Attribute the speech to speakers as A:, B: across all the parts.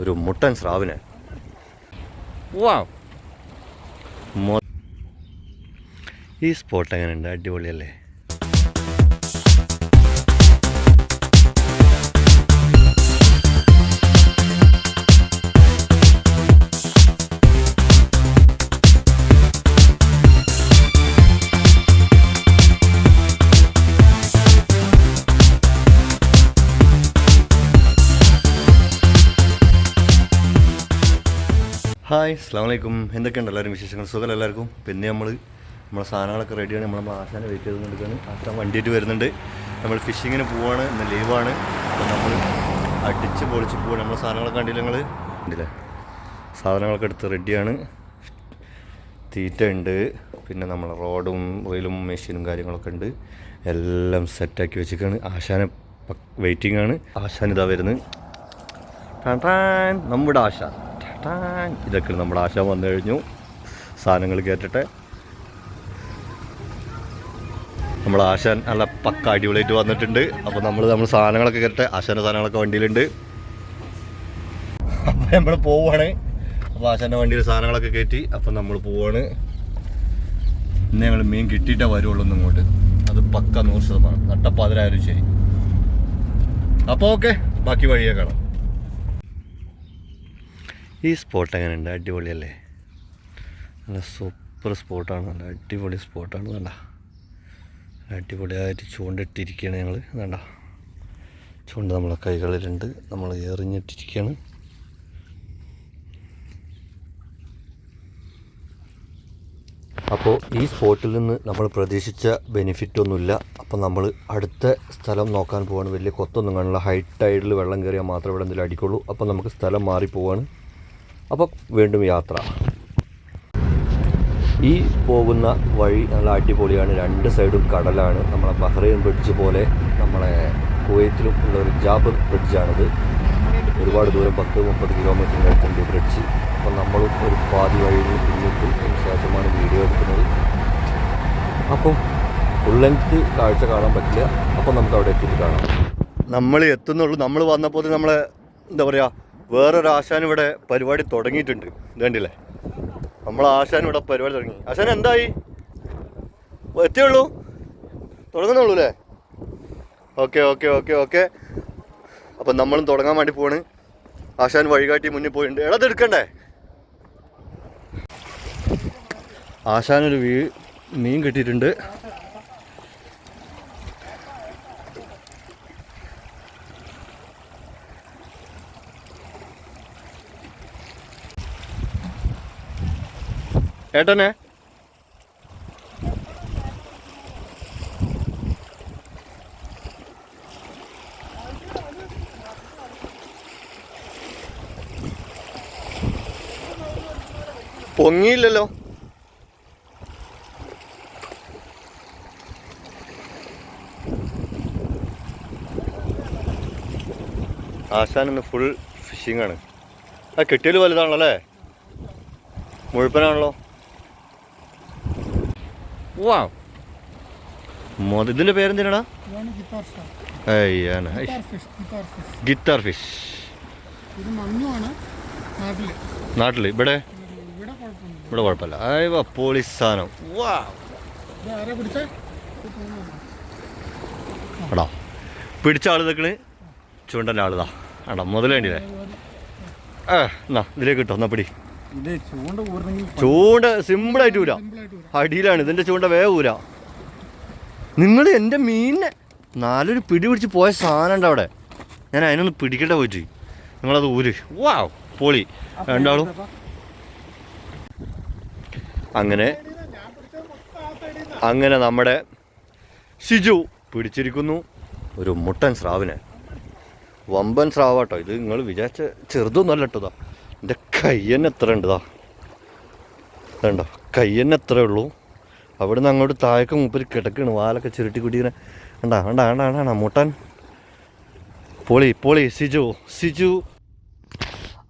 A: ഒരു മുട്ടൻ സ്രാവിനെ. വാ, ഈ സ്പോട്ട് എങ്ങനെയുണ്ട്? അടിപൊളിയല്ലേ? ഹായ്, അസ്സലാമു അലൈക്കും. എന്തൊക്കെയുണ്ട് എല്ലാവരും വിശേഷങ്ങൾ? സുഖം എല്ലാവർക്കും. പിന്നെ നമ്മളെ സാധനങ്ങളൊക്കെ റെഡിയാണ്. നമ്മൾ ആശാനെ വെയിറ്റ് ചെയ്തുകൊണ്ടിരിക്കുകയാണ്. ആശാൻ വണ്ടിയായിട്ട് വരുന്നുണ്ട്. നമ്മൾ ഫിഷിങ്ങിന് പോവാണ്, ഇന്ന് ലീവാണ്. അപ്പോൾ നമ്മൾ അടിച്ച് പൊളിച്ച് പോവാണ്. നമ്മളെ സാധനങ്ങളൊക്കെ കണ്ടില്ല നിങ്ങൾ? കണ്ടില്ലേ? സാധനങ്ങളൊക്കെ എടുത്ത് റെഡിയാണ്. തീറ്റ ഉണ്ട്, പിന്നെ നമ്മളെ റോഡും റീലും മെഷീനും കാര്യങ്ങളൊക്കെ ഉണ്ട്. എല്ലാം സെറ്റാക്കി വെച്ചിരിക്കുകയാണ്. ആശാനെ വെയിറ്റിംഗ് ആണ്. ആശാൻ ഇതാ വരുന്നത്. നമ്മുടെ ആശാൻ ഇതൊക്കെ നമ്മുടെ ആശാൻ വന്നു കഴിഞ്ഞു. സാധനങ്ങൾ കയറ്റട്ടെ. നമ്മൾ ആശാൻ നല്ല പക്ക അടിപൊളിയായിട്ട് വന്നിട്ടുണ്ട്. അപ്പോൾ നമ്മൾ സാധനങ്ങളൊക്കെ കയറ്റട്ടെ. ആശാൻ്റെ സാധനങ്ങളൊക്കെ വണ്ടിയിലുണ്ട്. അപ്പോൾ നമ്മൾ പോവുകയാണ്. അപ്പോൾ ആശാൻ്റെ വണ്ടിയിൽ സാധനങ്ങളൊക്കെ കയറ്റി. അപ്പോൾ നമ്മൾ പോവുകയാണ്. ഇന്ന് ഞങ്ങൾ മീൻ കിട്ടിയിട്ടേ വരുള്ളൂ ഇങ്ങോട്ട്. അത് പക്ക 100%. നട്ടപ്പാതിരായാലും ശരി. അപ്പോൾ ഓക്കെ, ബാക്കി വഴിയെ കാണാം. ഈ സ്പോട്ട് എങ്ങനെയുണ്ട്? അടിപൊളിയല്ലേ? നല്ല സൂപ്പർ സ്പോട്ടാണ്. നല്ല അടിപൊളി സ്പോട്ടാണ്. വേണ്ട, അടിപൊളിയായിട്ട് ചൂണ്ടിട്ടിരിക്കുകയാണ് ഞങ്ങൾ. വേണ്ട, ചൂണ്ട നമ്മളെ കൈകളിലുണ്ട്. നമ്മൾ എറിഞ്ഞിട്ടിരിക്കുകയാണ്. അപ്പോൾ ഈ സ്പോട്ടിൽ നിന്ന് നമ്മൾ പ്രതീക്ഷിച്ച ബെനിഫിറ്റ് ഒന്നുമില്ല. അപ്പോൾ നമ്മൾ അടുത്ത സ്ഥലം നോക്കാൻ പോവാണ്. വലിയ കൊത്തൊന്നും കാണില്ല. ഹൈ ടൈഡിൽ വെള്ളം കയറിയാൽ മാത്രമേ ഇവിടെ എന്തെങ്കിലും അടിക്കുള്ളൂ. അപ്പോൾ നമുക്ക് സ്ഥലം മാറിപ്പോവാണ്. അപ്പോൾ വീണ്ടും യാത്ര. ഈ പോകുന്ന വഴി നല്ല അടിപൊളിയാണ്. രണ്ട് സൈഡും കടലാണ്. നമ്മളെ ബഹ്റൈൻ ബ്രിഡ്ജ് പോലെ നമ്മളെ കുവൈത്തിലും ഉള്ള ഒരു ജാബർ ബ്രിഡ്ജാണിത്. ഒരുപാട് ദൂരം 10-30 കിലോമീറ്ററിൻ്റെ അടുത്തുണ്ട് ബ്രിഡ്ജ്. അപ്പോൾ നമ്മളും ഒരു പാതി വഴിയിൽ പിന്നിട്ട് ശേഷമാണ് വീഡിയോ എടുക്കുന്നത്. അപ്പോൾ ഫുൾ ലെങ്ത്ത് കാഴ്ച കാണാൻ പറ്റില്ല. അപ്പോൾ നമുക്ക് അവിടെ എത്തിയിട്ട് കാണാം. നമ്മൾ എത്തുന്നുള്ളൂ. നമ്മൾ വന്നപ്പോൾ നമ്മളെ എന്താ പറയുക, വേറൊരു ആശാൻ ഇവിടെ പരിപാടി തുടങ്ങിയിട്ടുണ്ട്. ഇതുകണ്ടില്ലേ? നമ്മളെ ആശാൻ ഇവിടെ പരിപാടി തുടങ്ങി. ആശാൻ എന്തായി? എത്തിയുള്ളൂ? തുടങ്ങുന്നുള്ളൂ അല്ലേ? Okay okay okay okay. അപ്പം നമ്മളും തുടങ്ങാൻ വേണ്ടി പോവാണ്. ആശാൻ വഴികാട്ടി മുന്നിൽ പോയിട്ടുണ്ട്. എടാ എടുക്കണ്ടേ? ആശാനൊരു മീൻ കിട്ടിയിട്ടുണ്ട്. ഏട്ടനെ പൊങ്ങിയില്ലല്ലോ. ആശാനിന്ന് ഫുൾ ഫിഷിംഗ് ആണ്. ആ കിട്ടിയാൽ വലുതാണല്ലോ അല്ലേ? മുഴുപ്പനാണല്ലോ. വാ, ഇതിൻ്റെ പേരെന്തിനാടാ? Guitar fish. നാട്ടിൽ ഇവിടെ കുഴപ്പമില്ല. അയ്യോ, പോളിസ് സാധനം. വാ എടാ, പിടിച്ച ആൾ നിൽക്കണ്. ചൂണ്ടൻ്റെ ആളിതാ. ആടാ മുതലേണ്ടില്ലേ? എന്നാ ഇതിലേക്ക് കിട്ടോ. എന്നാ പിടി. ചൂണ്ട സിമ്പിളായിട്ട് ഊരാ. അടിയിലാണ് ഇതിൻ്റെ ചൂണ്ട. വേഗം ഊരാ. നിങ്ങൾ എൻ്റെ മീനിനെ നാലൊരു പിടി പിടിച്ച് പോയ സാധനം ഉണ്ട് അവിടെ. ഞാൻ അതിനൊന്ന് പിടിക്കട്ടെ പോയിട്ട്. നിങ്ങളത് ഊര്. വാ, പൊളി. രണ്ടാളും അങ്ങനെ നമ്മുടെ ഷിജു പിടിച്ചിരിക്കുന്നു ഒരു മുട്ടൻ സ്രാവിനെ. വമ്പൻ സ്രാവാട്ടോ ഇത്. നിങ്ങൾ വിചാരിച്ച ചെറുതൊന്നുമല്ല കേട്ടോ. എൻ്റെ കൈ തന്നെ എത്ര ഉണ്ട്? ഇതുണ്ടോ? കൈ തന്നെ എത്ര ഉള്ളൂ. അവിടെ നിന്ന് അങ്ങോട്ട് താഴേക്ക് മൂപ്പര് കിടക്കാണ്. വാലൊക്കെ ചുരുട്ടി കുട്ടിങ്ങനെ. വേണ്ട മുട്ടൻ. പൊളി സിജു.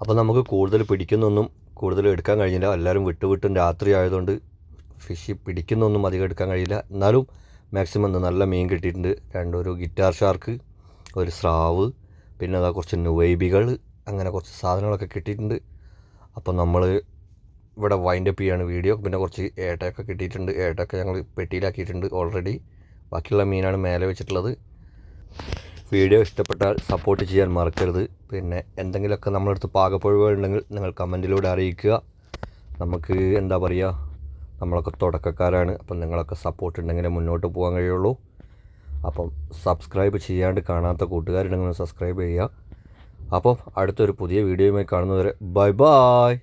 A: അപ്പോൾ നമുക്ക് കൂടുതൽ പിടിക്കുന്നൊന്നും കൂടുതൽ എടുക്കാൻ കഴിയില്ല. എല്ലാവരും വിട്ടും രാത്രി ആയതുകൊണ്ട് ഫിഷ് പിടിക്കുന്നൊന്നും അധികം എടുക്കാൻ കഴിയില്ല. എന്നാലും മാക്സിമം നല്ല മീൻ കിട്ടിയിട്ടുണ്ട്. ഒരു ഗിറ്റാർ ഷാർക്ക്, ഒരു സ്രാവ്, പിന്നെ അതാ കുറച്ച് നുവൈബികൾ, അങ്ങനെ കുറച്ച് സാധനങ്ങളൊക്കെ കിട്ടിയിട്ടുണ്ട്. അപ്പം നമ്മൾ ഇവിടെ വൈൻഡ് അപ്പ് ചെയ്യാണ് വീഡിയോ. പിന്നെ കുറച്ച് ഏട്ടയൊക്കെ കിട്ടിയിട്ടുണ്ട്. ഏട്ടയൊക്കെ ഞങ്ങൾ പെട്ടിയിലാക്കിയിട്ടുണ്ട് ഓൾറെഡി. ബാക്കിയുള്ള മീനാണ് മേലെ വെച്ചിട്ടുള്ളത്. വീഡിയോ ഇഷ്ടപ്പെട്ടാൽ സപ്പോർട്ട് ചെയ്യാൻ മറക്കരുത്. പിന്നെ എന്തെങ്കിലുമൊക്കെ നമ്മളടുത്ത് പാകപ്പിഴവുകളുണ്ടെങ്കിൽ നിങ്ങൾ കമൻറ്റിലൂടെ അറിയിക്കുക. നമുക്ക് എന്താ പറയുക, നമ്മളൊക്കെ തുടക്കക്കാരാണ്. അപ്പം നിങ്ങളൊക്കെ സപ്പോർട്ട് ഉണ്ടെങ്കിലേ മുന്നോട്ട് പോകാൻ കഴിയുള്ളൂ. അപ്പം സബ്സ്ക്രൈബ് ചെയ്യാണ്ട് കാണാത്ത കൂട്ടുകാരുണ്ടെങ്കിൽ സബ്സ്ക്രൈബ് ചെയ്യുക. അപ്പം അടുത്തൊരു പുതിയ വീഡിയോയുമായി കാണുന്നവരെ ബൈ ബൈ.